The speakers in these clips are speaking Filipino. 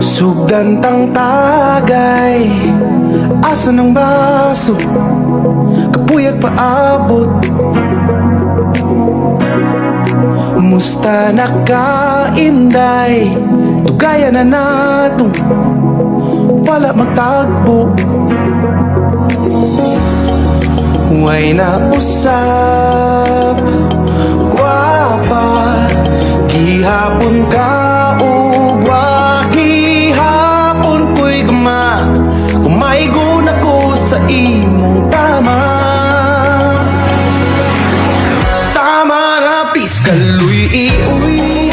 Sugdantang tagay, asa ng baso, kapuyag paabot. Musta nakainday, tugaya na natong wala magtagbo. Huway na usap, gwapa, gihapon ka uwa, gihapon ko'y gama, kumaigo na ko sa imong tama. Tama na, piskaluy, iuwi.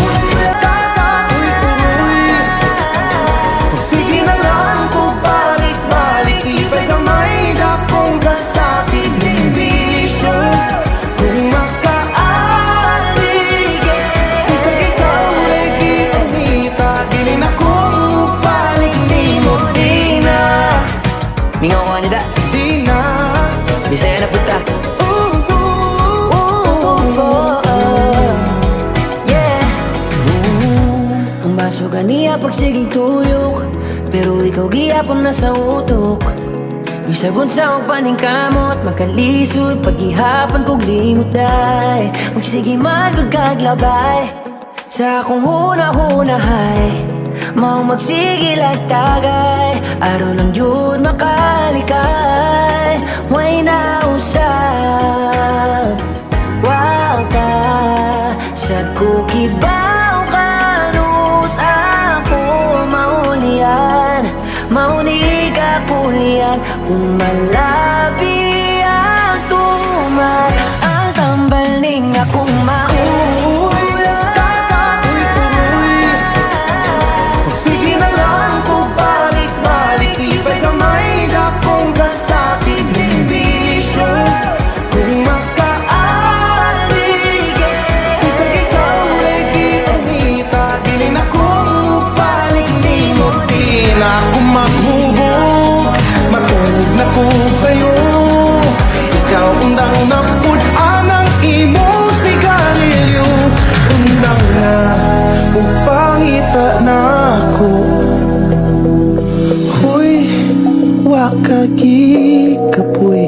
Sige na lang ko balik-balik, lipay gamay na kong kasakit ng bisyo. Kung makaalig, isang ikaw ay gianita, dilin akong balik ni mo. Di na, Mingaw ko nida, di na. Bisaya na puta. Yeah. Ang baso ganiya pagsiging tuyok, pero ikaw giyapon na sa utok. Bisagod sa akong paningkamot, makalisod pag-ihapon kong limot day. Magsige man kong kaglabay sa akong huna-hunahay, mau magsigil at tagay, araw lang yun makalikay. Way na usap, wow ka, sad ko kibaw kanus ako maulian, mauni ka kulian. Kung malabi ang tumat, ang tambal ning akong Sige na lang ko balik-balik, lipay gamay na kong kasakit ng bisyo. Kung makaalig, isang ikaw ay gianita, dilin akong balik ni mo. Di na ako maghubog, matulog na ko sa'yo. Ikaw undang na putaan ang imong sigarilyo. Undang na upangita na ako. Hoy, wakagi kapoy,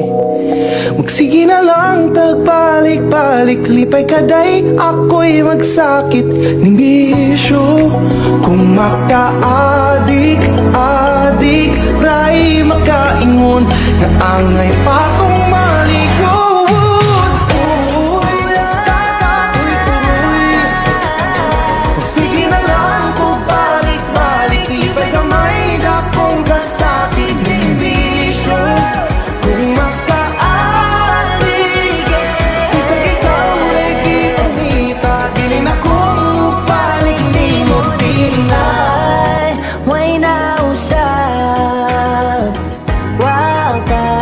magsige na lang tagbalik-balik, lipay kaday ako'y magsakit ng bisyo. Kung makaadik-adik, ray makaingon na angay patong maligod. Sige na lang ko balik-balik, lipay gamay na kong kasakit ng bisyo. Kung makaalig, isang ikaw ay gianita, dilin akong balik ni mo. Di na, way na usap, wow ka,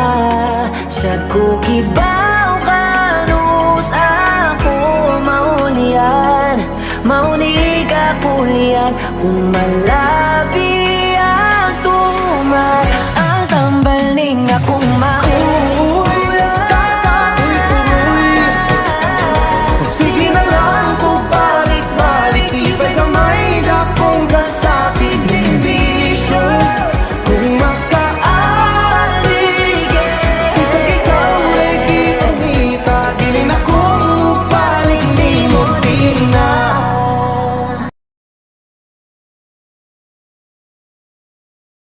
sad ko kibaw kanus ako maulian, mauni ka kulian. Kung malabi ang tumat,